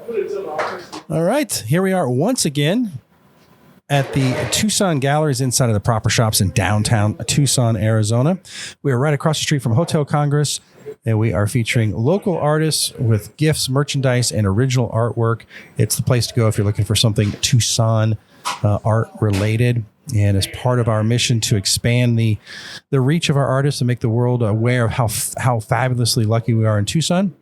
All right, here we are once again at the Tucson Galleries inside of the Proper Shops in downtown Tucson, Arizona. We are right across the street from Hotel Congress, and we are featuring local artists with gifts, merchandise, and original artwork. It's the place to go if you're looking for something Tucson art related. And as part of our mission to expand the reach of our artists and make the world aware of how fabulously lucky we are in Tucson,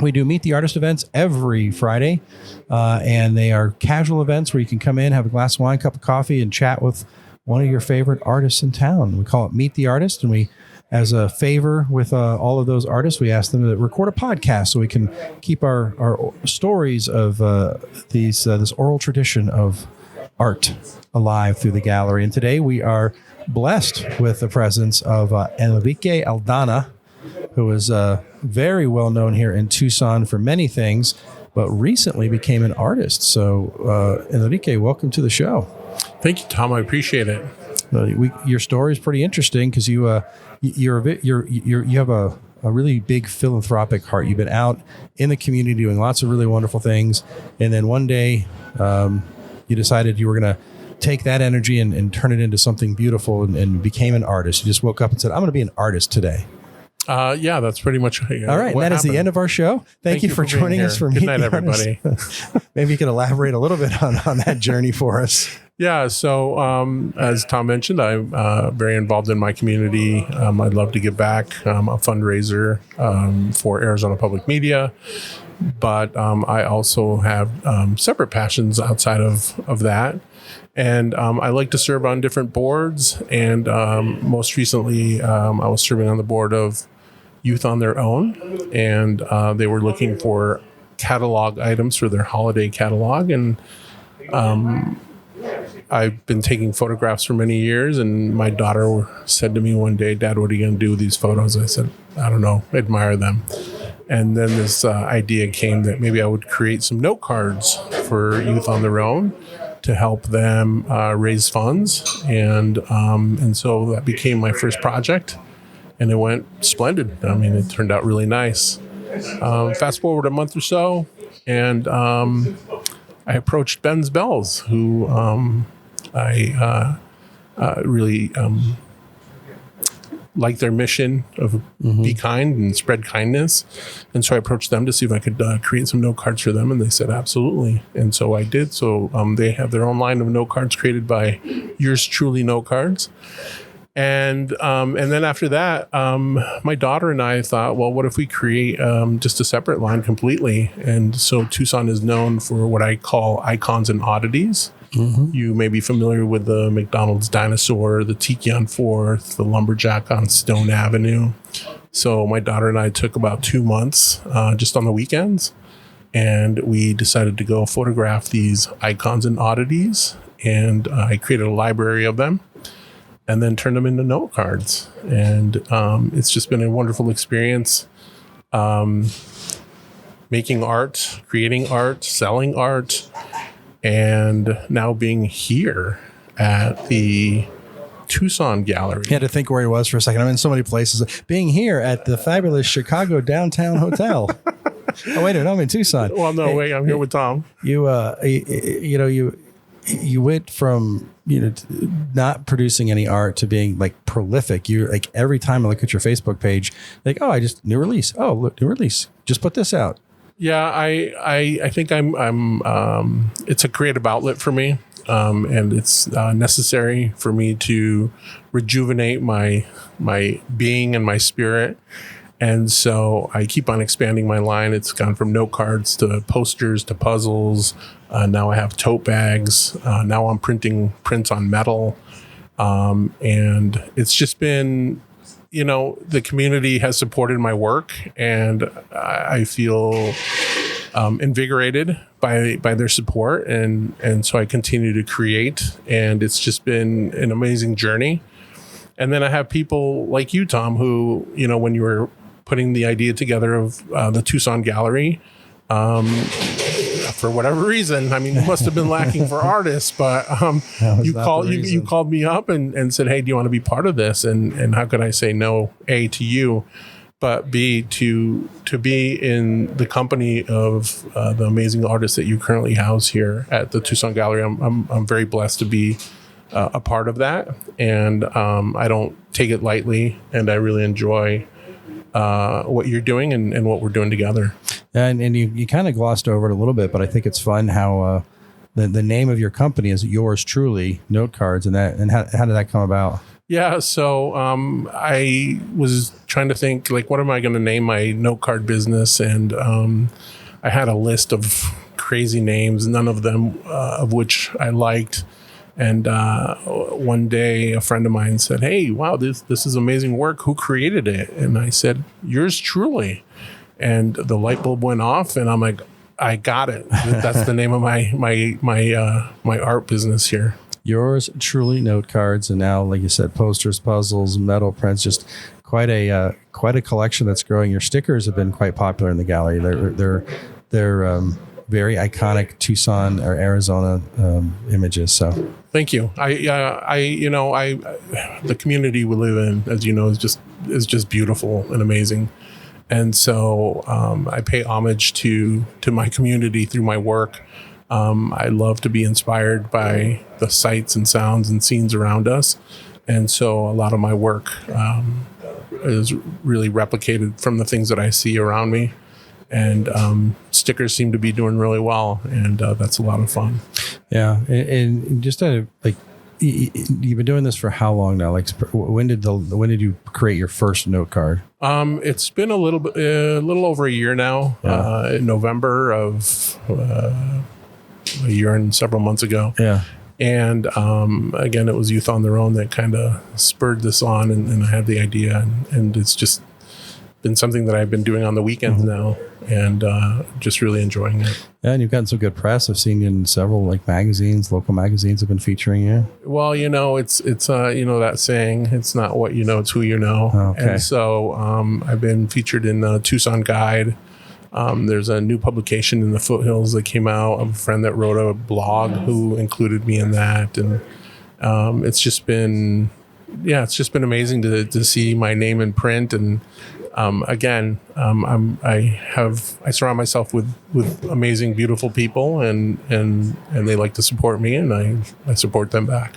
we do Meet the Artist events every Friday. And they are casual events where you can come in, have a glass of wine, cup of coffee, and chat with one of your favorite artists in town. We call it Meet the Artist. And we, as a favor with all of those artists, we ask them to record a podcast so we can keep our stories of this oral tradition of art alive through the gallery. And today we are blessed with the presence of Enrique Aldana, who is very well known here in Tucson for many things, but recently became an artist. So Enrique, welcome to the show. Thank you, Tom. I appreciate it. Your story is pretty interesting because you have a really big philanthropic heart. You've been out in the community doing lots of really wonderful things, and then one day you decided you were going to take that energy and turn it into something beautiful and became an artist. You just woke up and said, I'm going to be an artist today. Yeah, that's pretty much all right. And that is the end of our show. Thank you for joining us for Good night, everybody. Maybe you can elaborate a little bit on that journey for us. Yeah. So as Tom mentioned, I'm very involved in my community. I'd love to give back. I'm a fundraiser for Arizona Public Media. But I also have separate passions outside of that. And I like to serve on different boards. And most recently, I was serving on the board of Youth on Their Own. And they were looking for catalog items for their holiday catalog. And I've been taking photographs for many years. And my daughter said to me one day, Dad, what are you going to do with these photos? I said, I don't know, admire them. And then this idea came that maybe I would create some note cards for Youth on Their Own to help them raise funds. And so that became my first project, and it went splendid. I mean, it turned out really nice. Fast forward a month or so, and I approached Ben's Bells, who I really like their mission of be kind and spread kindness. And so I approached them to see if I could create some note cards for them. And they said, absolutely. And so I did. So they have their own line of note cards created by Yours Truly Note Cards. And then after that, my daughter and I thought, well, what if we create just a separate line completely? And so Tucson is known for what I call icons and oddities. Mm-hmm. You may be familiar with the McDonald's dinosaur, the tiki on 4th, the lumberjack on Stone Avenue. So my daughter and I took about 2 months just on the weekends, and we decided to go photograph these icons and oddities. And I created a library of them and then turned them into note cards. And it's just been a wonderful experience. Making art, creating art, selling art, and now being here at the Tucson Gallery. You had to think where he was for a second. I'm in so many places. Being here at the fabulous Chicago Downtown Hotel. Oh, wait a minute. I'm in Tucson. Well, no, wait. I'm here with Tom. You went from, not producing any art to being like prolific. You like every time I look at your Facebook page, like, oh, I just new release. Oh, look, new release. Just put this out. Yeah, I think I'm it's a creative outlet for me, and it's necessary for me to rejuvenate my being and my spirit. And so I keep on expanding my line. It's gone from note cards to posters to puzzles. Now I have tote bags. Now I'm printing prints on metal, and it's just been, the community has supported my work, and I feel invigorated by their support, and so I continue to create, and it's just been an amazing journey. And then I have people like you, Tom, who, when you were putting the idea together of the Tucson Gallery, for whatever reason, I mean, you must have been lacking for artists, but you called me up and said, hey, do you want to be part of this? And how could I say no, A, to you, but B, to be in the company of the amazing artists that you currently house here at the Tucson Gallery. I'm very blessed to be a part of that, and I don't take it lightly, and I really enjoy what you're doing and what we're doing together. And you kind of glossed over it a little bit, but I think it's fun how the name of your company is Yours Truly Note Cards, and how did that come about? Yeah, so I was trying to think, like, what am I going to name my note card business? And I had a list of crazy names, none of them of which I liked. And one day a friend of mine said, "Hey, wow, this is amazing work. Who created it?" And I said, "Yours truly." And the light bulb went off, and I'm like, I got it. That's the name of my art business here. Yours Truly Note Cards, and now, like you said, posters, puzzles, metal prints, just quite a collection that's growing. Your stickers have been quite popular in the gallery. They're very iconic Tucson or Arizona images. So thank you. The community we live in, as you know, is just beautiful and amazing. And so I pay homage to my community through my work. I love to be inspired by the sights and sounds and scenes around us. And so a lot of my work is really replicated from the things that I see around me. And stickers seem to be doing really well, and that's a lot of fun. Yeah, and just like, you've been doing this for how long now? Like, when did you create your first note card? It's been a little over a year now. Yeah. In November of a year and several months ago. Yeah. And again, it was Youth on Their Own that kind of spurred this on, and I had the idea, and it's just been something that I've been doing on the weekends now, and just really enjoying it. Yeah, and you've gotten some good press. I've seen you in several local magazines have been featuring you. Well, it's that saying, it's not what you know, it's who you know. Okay. And so I've been featured in Tucson Guide. There's a new publication in the Foothills that came out of a friend that wrote a blog who included me in that, and it's just been amazing to see my name in print. And I surround myself with amazing, beautiful people, and they like to support me, and I support them back.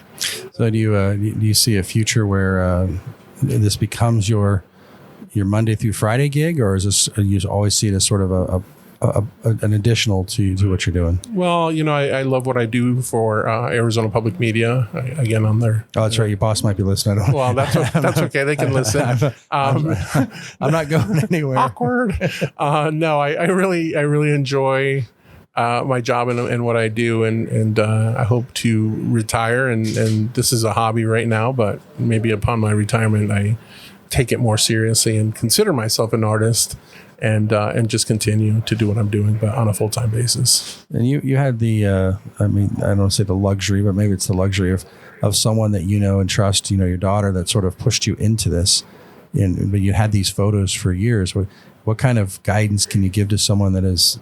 So do you see a future where this becomes your Monday through Friday gig, or is this, you always see it as sort of an additional to what you're doing? Well, I love what I do for Arizona Public Media. I'm there. Oh, that's right. Your boss might be listening. Well, that's okay. They can listen. I'm not going anywhere. Awkward. No, I really enjoy my job and what I do, and I hope to retire. And this is a hobby right now, but maybe upon my retirement, I take it more seriously and consider myself an artist, and just continue to do what I'm doing, but on a full-time basis. And you had the, I don't want to say the luxury, but maybe it's the luxury of someone that you know and trust, your daughter, that sort of pushed you into this. But you had these photos for years. What kind of guidance can you give to someone that is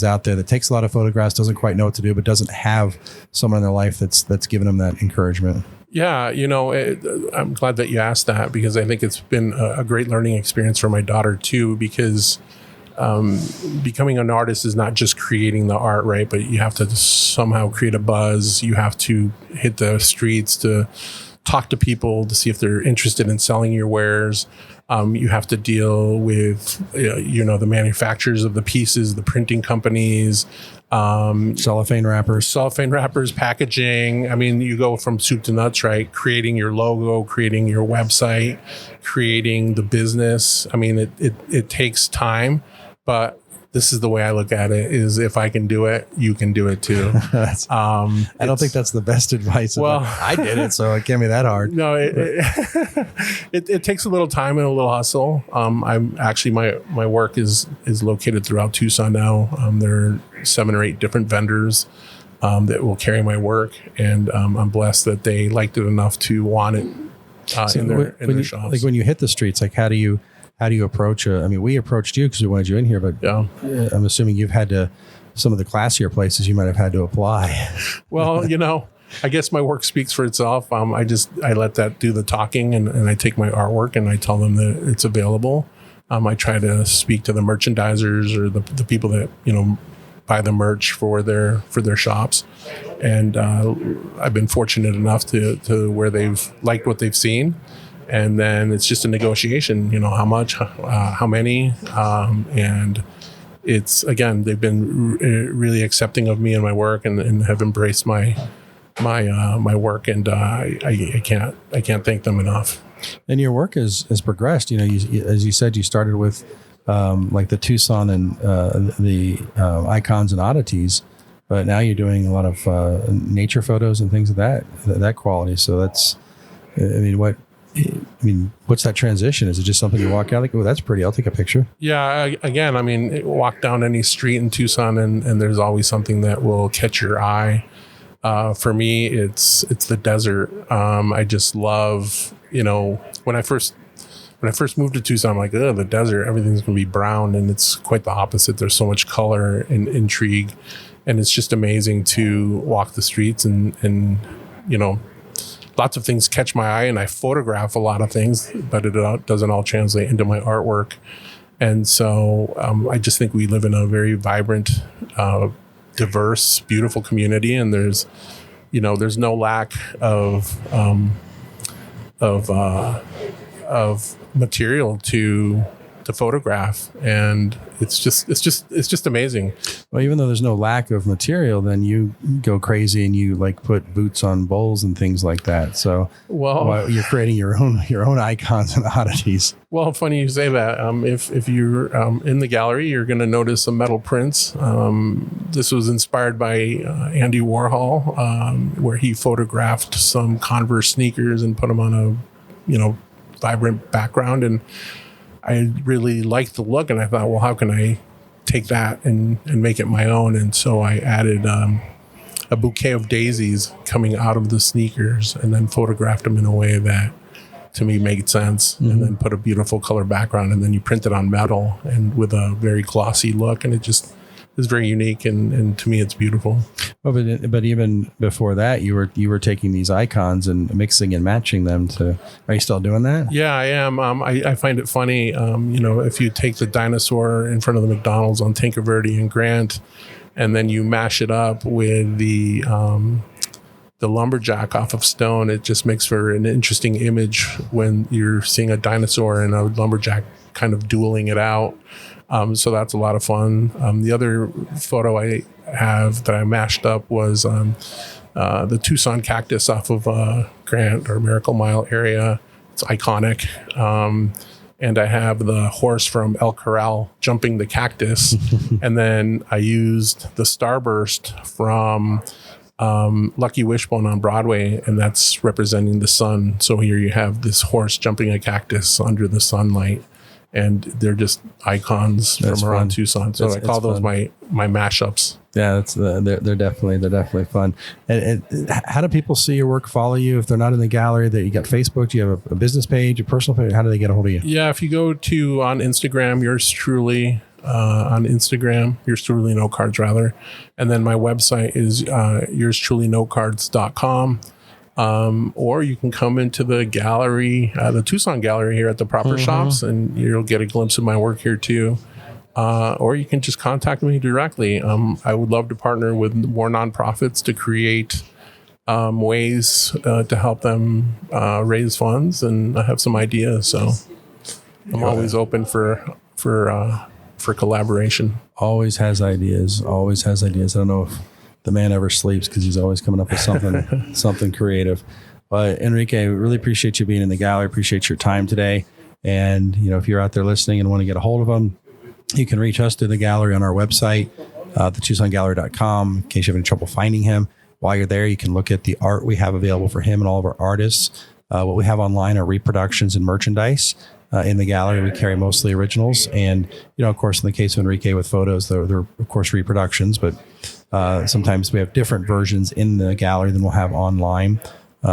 out there, that takes a lot of photographs, doesn't quite know what to do, but doesn't have someone in their life that's given them that encouragement? Yeah, I'm glad that you asked that, because I think it's been a great learning experience for my daughter too, because becoming an artist is not just creating the art, right? But you have to somehow create a buzz. You have to hit the streets to talk to people to see if they're interested in selling your wares. You have to deal with, the manufacturers of the pieces, the printing companies, cellophane wrappers, packaging. I mean, you go from soup to nuts, right? Creating your logo, creating your website, creating the business. I mean, it takes time, but this is the way I look at it, is if I can do it, you can do it too. I don't think that's the best advice. Well, I did it, so it can't be that hard. No, it takes a little time and a little hustle. I'm actually, my work is located throughout Tucson now. There are 7 or 8 different vendors that will carry my work, and I'm blessed that they liked it enough to want it in their shops. Like when you hit the streets, like how do you approach we approached you because we wanted you in here, but yeah. I'm assuming you've had to, some of the classier places you might have had to apply. Well, I guess my work speaks for itself. I let that do the talking, and I take my artwork and I tell them that it's available. I try to speak to the merchandisers or the people that, buy the merch for their shops. And I've been fortunate enough to where they've liked what they've seen. And then it's just a negotiation, how much, how many. And it's, again, they've been really accepting of me and my work and have embraced my work. And I can't thank them enough. And your work has progressed. As you said, you started with like the Tucson and the icons and oddities, but now you're doing a lot of nature photos and things of that quality. So that's, what's that transition? Is it just something you walk out like, oh, that's pretty, I'll take a picture? Yeah, again, walk down any street in Tucson and there's always something that will catch your eye. For me, it's the desert. I just love, when I first moved to Tucson, I'm like, oh, the desert, everything's going to be brown. And it's quite the opposite. There's so much color and intrigue. And it's just amazing to walk the streets and lots of things catch my eye, and I photograph a lot of things, but it doesn't all translate into my artwork. And so I just think we live in a very vibrant, diverse, beautiful community, and there's no lack of material to photograph, and it's just amazing. Well, even though there's no lack of material, then you go crazy and you like put boots on bowls and things like that. So you're creating your own icons and oddities. Well, funny you say that. If you're in the gallery, you're going to notice some metal prints. This was inspired by Andy Warhol, where he photographed some Converse sneakers and put them on a vibrant background, and I really liked the look, and I thought, well, how can I take that and make it my own? And so I added a bouquet of daisies coming out of the sneakers and then photographed them in a way that to me made sense, mm-hmm. and then put a beautiful color background, and then you print it on metal and with a very glossy look, and it just is very unique, and to me it's beautiful. Well, but even before that, you were taking these icons and mixing and matching them to. Are you still doing that? Yeah, I am. I find it funny. If you take the dinosaur in front of the McDonald's on Tinkerverde and Grant, and then you mash it up with the lumberjack off of stone, it just makes for an interesting image when you're seeing a dinosaur and a lumberjack kind of dueling it out. So that's a lot of fun. The other photo I have that I mashed up was the Tucson cactus off of Grant or Miracle Mile area. It's iconic. And I have the horse from El Corral jumping the cactus. And then I used the starburst from Lucky Wishbone on Broadway, and that's representing the sun. So here you have this horse jumping a cactus under the sunlight. And they're just icons from around Tucson. So I call those my mashups. Yeah, they're definitely fun. And how do people see your work, follow you if they're not in the gallery? That you got Facebook? Do you have a business page, a personal page? How do they get a hold of you? Yeah, if you go on Instagram, yours truly. Yours truly no cards rather, and then my website is yourstrulinocards.com. Or you can come into the gallery, the Tucson Gallery here at the Proper mm-hmm. Shops, and you'll get a glimpse of my work here too. Or you can just contact me directly. I would love to partner with more nonprofits to create ways to help them raise funds, and I have some ideas. So I'm always open for collaboration. Always has ideas. I don't know if the man ever sleeps because he's always coming up with something creative. But Enrique, we really appreciate you being in the gallery. Appreciate your time today. And if you're out there listening and want to get a hold of him, you can reach us through the gallery on our website, thetucsongallery.com, in case you have any trouble finding him. While you're there, you can look at the art we have available for him and all of our artists. What we have online are reproductions and merchandise. In the gallery, we carry mostly originals. And, of course, in the case of Enrique with photos, they're of course reproductions, but sometimes we have different versions in the gallery than we'll have online.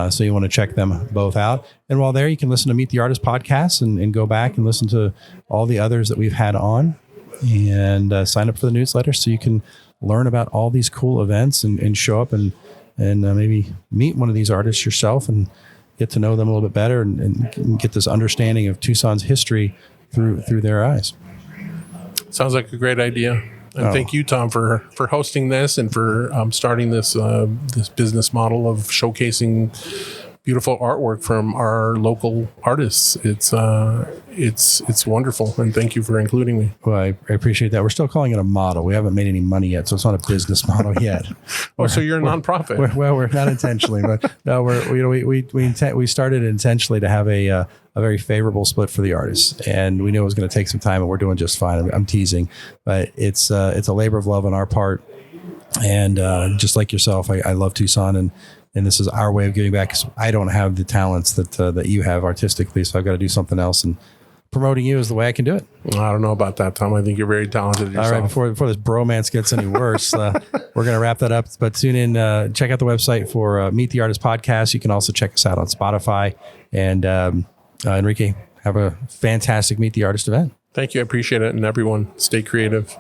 So you want to check them both out. And while there, you can listen to Meet the Artist podcast and go back and listen to all the others that we've had on, and sign up for the newsletter so you can learn about all these cool events and show up and maybe meet one of these artists yourself and get to know them a little bit better and get this understanding of Tucson's history through their eyes. Sounds like a great idea. And thank you, Tom, for hosting this and for starting this this business model of showcasing beautiful artwork from our local artists. It's wonderful, and thank you for including me. Well, I appreciate that. We're still calling it a model. We haven't made any money yet, so it's not a business model yet. So you're a nonprofit. We're not intentionally, but no, we started intentionally to have a very favorable split for the artists, and we knew it was going to take some time, and we're doing just fine. I'm teasing, but it's a labor of love on our part, and just like yourself, I love Tucson, and this is our way of giving back. 'Cause I don't have the talents that you have artistically, so I've got to do something else. And promoting you is the way I can do it. I don't know about that, Tom. I think you're very talented yourself. All right, before this bromance gets any worse, we're going to wrap that up. But tune in, check out the website for Meet the Artist podcast. You can also check us out on Spotify. And Enrique, have a fantastic Meet the Artist event. Thank you. I appreciate it. And everyone, stay creative.